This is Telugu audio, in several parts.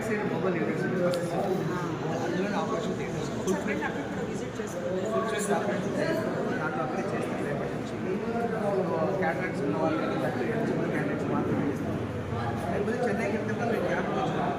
బ్యాక్ సైడ్ మొబైల్ యూనిట్స్ అందులోనే ఆపరేషన్ థియేటర్స్ ఫుల్ ఫ్లెడ్జ్ దాంట్లో అప్లై చేస్తారు రేపటి నుంచి క్యాటరాక్ట్స్ ఉన్న వాళ్ళకి ఎలిజిబుల్ క్యాండిడేట్స్ మాత్రమే ఇస్తారు. లేకపోతే చెన్నైకి వెళ్తే మేము క్యాంప్ వచ్చినాం.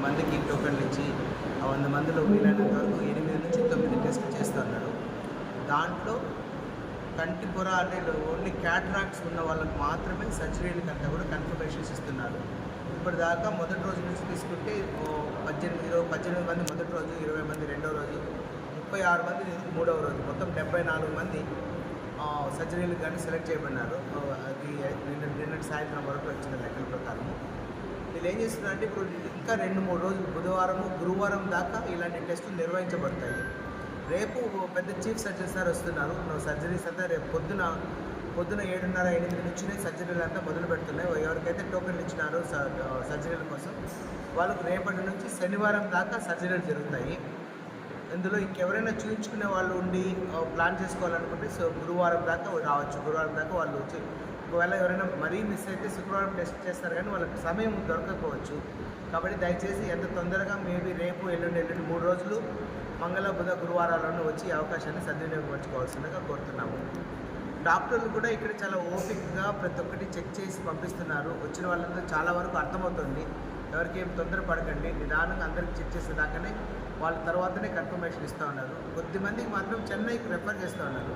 మందికి టోకన్లు ఇచ్చి 100 మందిలో వీలైనంత వరకు 8 నుంచి 9 టెస్టులు చేస్తున్నారు. దాంట్లో కంటి పొర అంటే ఓన్లీ క్యాటరాక్ట్స్ ఉన్న వాళ్ళకి మాత్రమే సర్జరీలకి అంతా కూడా కన్ఫర్మేషన్స్ ఇస్తున్నారు. ఇప్పటిదాకా మొదటి రోజు నుంచి తీసుకుంటే 18 మంది మొదటి రోజు, 20 మంది రెండో రోజు, 36 మంది మూడవ రోజు, మొత్తం 74 మంది సర్జరీలకు కానీ సెలెక్ట్ చేయబడినారు. అది నిన్నటి సాయంత్రం వరకు వచ్చిన లెక్కల ప్రకారము. వీళ్ళు ఏం చేస్తున్నారంటే ఇప్పుడు ఇంకా 2-3 రోజులు బుధవారము గురువారం దాకా ఇలాంటి టెస్టులు నిర్వహించబడతాయి. రేపు పెద్ద చీఫ్ సర్జన్ సార్ వస్తున్నారు. సర్జరీస్ అంతా రేపు పొద్దున 7:30-8 నుంచినే సర్జరీలు అంతా మొదలు పెడుతున్నాయి. ఎవరికైతే టోకెన్లు ఇచ్చినారో సర్జరీల కోసం వాళ్ళకు రేపటి నుంచి శనివారం దాకా సర్జరీలు జరుగుతాయి. ఇందులో ఇంకెవరైనా చూపించుకునే వాళ్ళు ఉండి ప్లాన్ చేసుకోవాలనుకుంటే గురువారం దాకా రావచ్చు. గురువారం దాకా వాళ్ళు వచ్చి ఒకవేళ ఎవరైనా మరీ మిస్ అయితే శుక్రవారం టెస్ట్ చేస్తారు, కానీ వాళ్ళకి సమయం దొరకకపోవచ్చు. కాబట్టి దయచేసి ఎంత తొందరగా మేబీ రేపు ఎల్లుండి 3 రోజులు మంగళ బుధ గురువారాలను వచ్చి అవకాశాన్ని సద్వినియోగపరచుకోవాల్సిందిగా కోరుతున్నాము. డాక్టర్లు కూడా ఇక్కడ చాలా ఓపికగా ప్రతి ఒక్కటి చెక్ చేసి పంపిస్తున్నారు. వచ్చిన వాళ్ళంతా చాలా వరకు అర్థమవుతుంది. ఎవరికి ఏం తొందర పడకండి, నిదానంగా అందరికి చెక్ చేసేదాకానే వాళ్ళ తర్వాతనే కన్ఫర్మేషన్ ఇస్తూ ఉన్నారు. కొద్దిమందికి మాత్రం చెన్నైకి రెఫర్ చేస్తూ ఉన్నారు.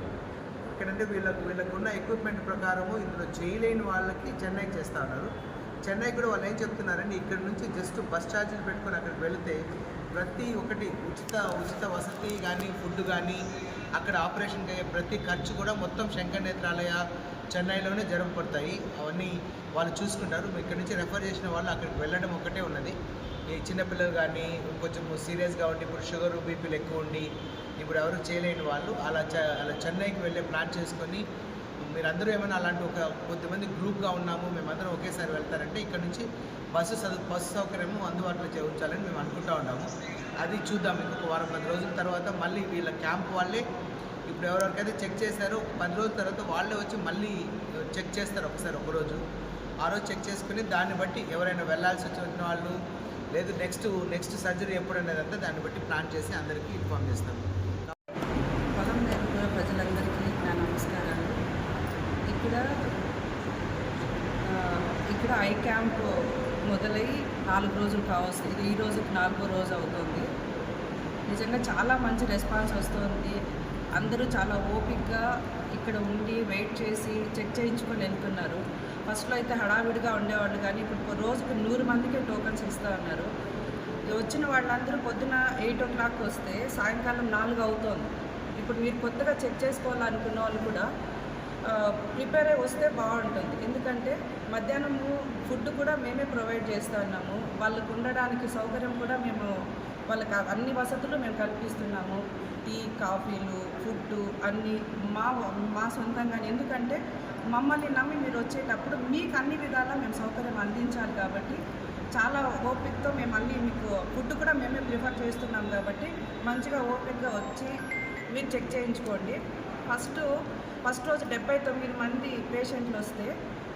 ఇక్కడంటే వీళ్ళకున్న ఎక్విప్మెంట్ ప్రకారము ఇందులో చేయలేని వాళ్ళకి చెన్నైకి చేస్తూ ఉన్నారు. చెన్నై కూడా వాళ్ళు ఏం చెప్తున్నారంటే ఇక్కడ నుంచి జస్ట్ బస్ ఛార్జీలు పెట్టుకొని అక్కడికి వెళితే ప్రతి ఒక్కటి ఉచిత వసతి కానీ ఫుడ్ కానీ అక్కడ ఆపరేషన్కి అయ్యే ప్రతి ఖర్చు కూడా మొత్తం శంకర్ నేత్రాలయ చెన్నైలోనే జరగబడతాయి. అవన్నీ వాళ్ళు చూసుకుంటారు. ఇక్కడ నుంచి రెఫర్ చేసిన వాళ్ళు అక్కడికి వెళ్ళడం ఒకటే ఉన్నది. ఈ చిన్నపిల్లలు కానీ కొంచెం సీరియస్గా ఉండి ఇప్పుడు షుగర్ బీపీలు ఎక్కువ ఉండి ఇప్పుడు ఎవరు చేయలేని వాళ్ళు అలా చెన్నైకి వెళ్ళే ప్లాన్ చేసుకొని మీరందరూ ఏమైనా అలాంటి కొద్దిమంది గ్రూప్గా ఉన్నాము మేమందరం ఒకేసారి వెళ్తారంటే ఇక్కడ నుంచి బస్సు సౌకర్యము అందుబాటులో ఉంచాలని మేము అనుకుంటూ ఉన్నాము. అది చూద్దాం. ఇంకొక 10 రోజుల తర్వాత మళ్ళీ వీళ్ళ క్యాంప్ వాళ్ళే ఇప్పుడు ఎవరెవరికైతే చెక్ చేశారో 10 రోజుల తర్వాత వాళ్ళే వచ్చి మళ్ళీ చెక్ చేస్తారు ఒకసారి ఒకరోజు. ఆ రోజు చెక్ చేసుకుని దాన్ని బట్టి ఎవరైనా వెళ్ళాల్సి వచ్చిన వాళ్ళు లేదు నెక్స్ట్ సర్జరీ ఎప్పుడనేదంతా దాన్ని బట్టి ప్లాన్ చేసి అందరికీ ఇన్ఫార్మ్ చేస్తాం. ప్రజలందరికీ నా నమస్కారాలు. ఇక్కడ ఐ క్యాంప్ మొదలై 4 రోజులు కావస్తుంది. ఈ రోజుకి 4వ రోజు అవుతుంది. నిజంగా చాలా మంచి రెస్పాన్స్ వస్తుంది. అందరూ చాలా ఓపికగా ఇక్కడ ఉండి వెయిట్ చేసి చెక్ చేయించుకొని వెళ్తున్నారు. ఫస్ట్లో అయితే హడావిడిగా ఉండేవాళ్ళు, కానీ ఇప్పుడు రోజుకు 100 మందికి టోకన్స్ ఇస్తూ ఉన్నారు. వచ్చిన వాళ్ళందరూ పొద్దున 8 o'clock వస్తే సాయంకాలం 4 అవుతుంది. ఇప్పుడు మీరు కొత్తగా చెక్ చేసుకోవాలనుకున్న వాళ్ళు కూడా ప్రిపేర్ అయ్యి వస్తే బాగుంటుంది. ఎందుకంటే మధ్యాహ్నము ఫుడ్ కూడా మేమే ప్రొవైడ్ చేస్తూ ఉన్నాము. వాళ్ళకు ఉండడానికి సౌకర్యం కూడా మేము వాళ్ళకి అన్ని వసతులు మేము కల్పిస్తున్నాము. టీ, కాఫీలు, ఫుడ్ అన్నీ మా సొంతంగానే. ఎందుకంటే మమ్మల్ని నమ్మి మీరు వచ్చేటప్పుడు మీకు అన్ని విధాలా మేము సౌకర్యం అందించాలి. కాబట్టి చాలా ఓపికతో మేము అన్నీ మీకు ఫుడ్ కూడా మేమే ప్రిఫర్ చేస్తున్నాం. కాబట్టి మంచిగా ఓపికగా వచ్చి మీరు చెక్ చేయించుకోండి. ఫస్ట్ రోజు 79 మంది పేషెంట్లు వస్తే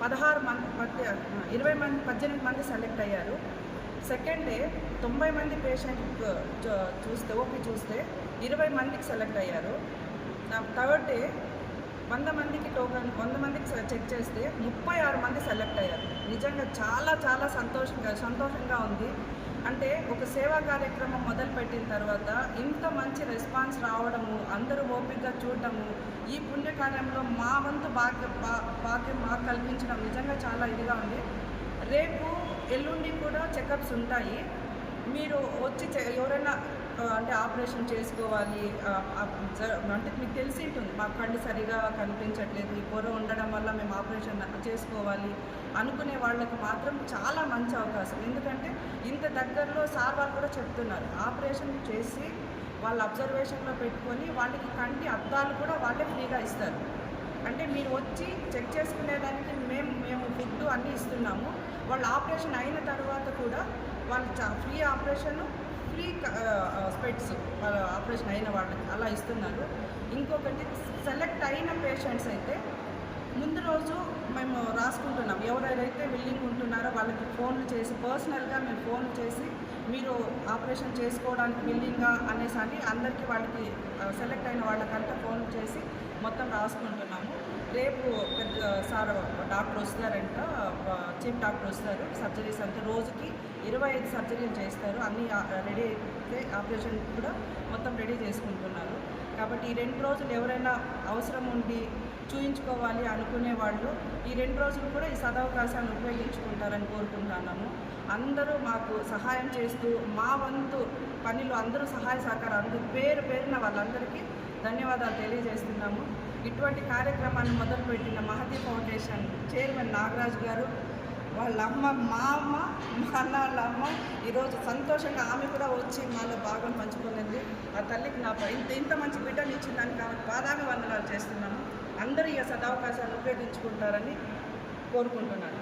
18 మంది సెలెక్ట్ అయ్యారు. సెకండ్ డే 90 మంది పేషెంట్ ఓపీ చూస్తే 20 మందికి సెలెక్ట్ అయ్యారు. థర్డ్ డే 100 మందికి చెక్ చేస్తే 36 మంది సెలెక్ట్ అయ్యారు. నిజంగా చాలా చాలా సంతోషంగా ఉంది. అంటే ఒక సేవా కార్యక్రమం మొదలుపెట్టిన తర్వాత ఇంత మంచి రెస్పాన్స్ రావడము, అందరూ ఓపికగా చూడటము, ఈ పుణ్యకార్యంలో మా వంతు భాగ్యం మాకు కల్పించడం నిజంగా చాలా ఇదిగా ఉంది. రేపు ఎల్లుండి కూడా చెకప్స్ ఉంటాయి. మీరు వచ్చి ఎవరైనా అంటే ఆపరేషన్ చేసుకోవాలి అంటే మీకు తెలిసి ఉంటుంది, మా కళ్ళు సరిగా కనిపించట్లేదు, ఈ పొర ఉండడం వల్ల మేము ఆపరేషన్ చేసుకోవాలి అనుకునే వాళ్ళకి మాత్రం చాలా మంచి అవకాశం. ఎందుకంటే ఇంత దగ్గరలో సార్ వాళ్ళు కూడా చెప్తున్నారు, ఆపరేషన్ చేసి వాళ్ళ అబ్జర్వేషన్లో పెట్టుకొని వాళ్ళకి కంటి అద్దాలు కూడా వాళ్ళే ఫ్రీగా ఇస్తారు. అంటే మీరు వచ్చి చెక్ చేసుకునేదానికి మేము ఫుడ్ అన్నీ ఇస్తున్నాము. వాళ్ళు ఆపరేషన్ అయిన తర్వాత కూడా వాళ్ళు ఫ్రీ ఆపరేషన్, ఫ్రీ స్పెట్స్ వాళ్ళ ఆపరేషన్ అయిన వాళ్ళకి అలా ఇస్తున్నారు. ఇంకొకటి సెలెక్ట్ అయిన పేషెంట్స్ అయితే ముందు రోజు మేము రాసుకుంటున్నాం, ఎవరైతే విల్లింగ్ ఉంటున్నారో వాళ్ళకి ఫోన్లు చేసి పర్సనల్గా మేము ఫోన్లు చేసి మీరు ఆపరేషన్ చేసుకోవడానికి విల్లింగా అనేసి అని అందరికీ వాళ్ళకి సెలెక్ట్ అయిన వాళ్ళకంతా ఫోన్లు చేసి మొత్తం రాసుకుంటున్నాము. రేపు పెద్ద సార్ డాక్టర్ వస్తారంట, చీఫ్ డాక్టర్ వస్తారు. సర్జరీస్ అంటే రోజుకి 25 సర్జరీలు చేస్తారు. అన్నీ రెడీ అయితే ఆపరేషన్ కూడా మొత్తం రెడీ చేసుకుంటున్నారు. కాబట్టి ఈ 2 రోజులు ఎవరైనా అవసరం ఉండి చూయించుకోవాలి అనుకునే వాళ్ళు ఈ 2 రోజులు కూడా ఈ సదవకాశాన్ని ఉపయోగించుకుంటారని కోరుకుంటున్నాము. అందరూ మాకు సహాయం చేస్తూ మా వంతు పనిలో అందరూ సహాయ సహకారం అందరూ పేరున వాళ్ళందరికీ ధన్యవాదాలు తెలియజేస్తున్నాము. ఇటువంటి కార్యక్రమాన్ని మొదలుపెట్టిన మహతి ఫౌండేషన్ చైర్మన్ నాగరాజు గారు, వాళ్ళ అమ్మ, మా అమ్మ, మా అన్న వాళ్ళ అమ్మ ఈరోజు సంతోషంగా ఆమె కూడా వచ్చి మాలో భాగం పంచుకున్నది. ఆ తల్లికి ఇంత మంచి బిడ్డను ఇచ్చిందానికి ఆమెకు పాదాభివందనాలు చేస్తున్నాము. అందరూ ఈ సదవకాశాన్ని ఉపయోగించుకుంటారని కోరుకుంటున్నాను.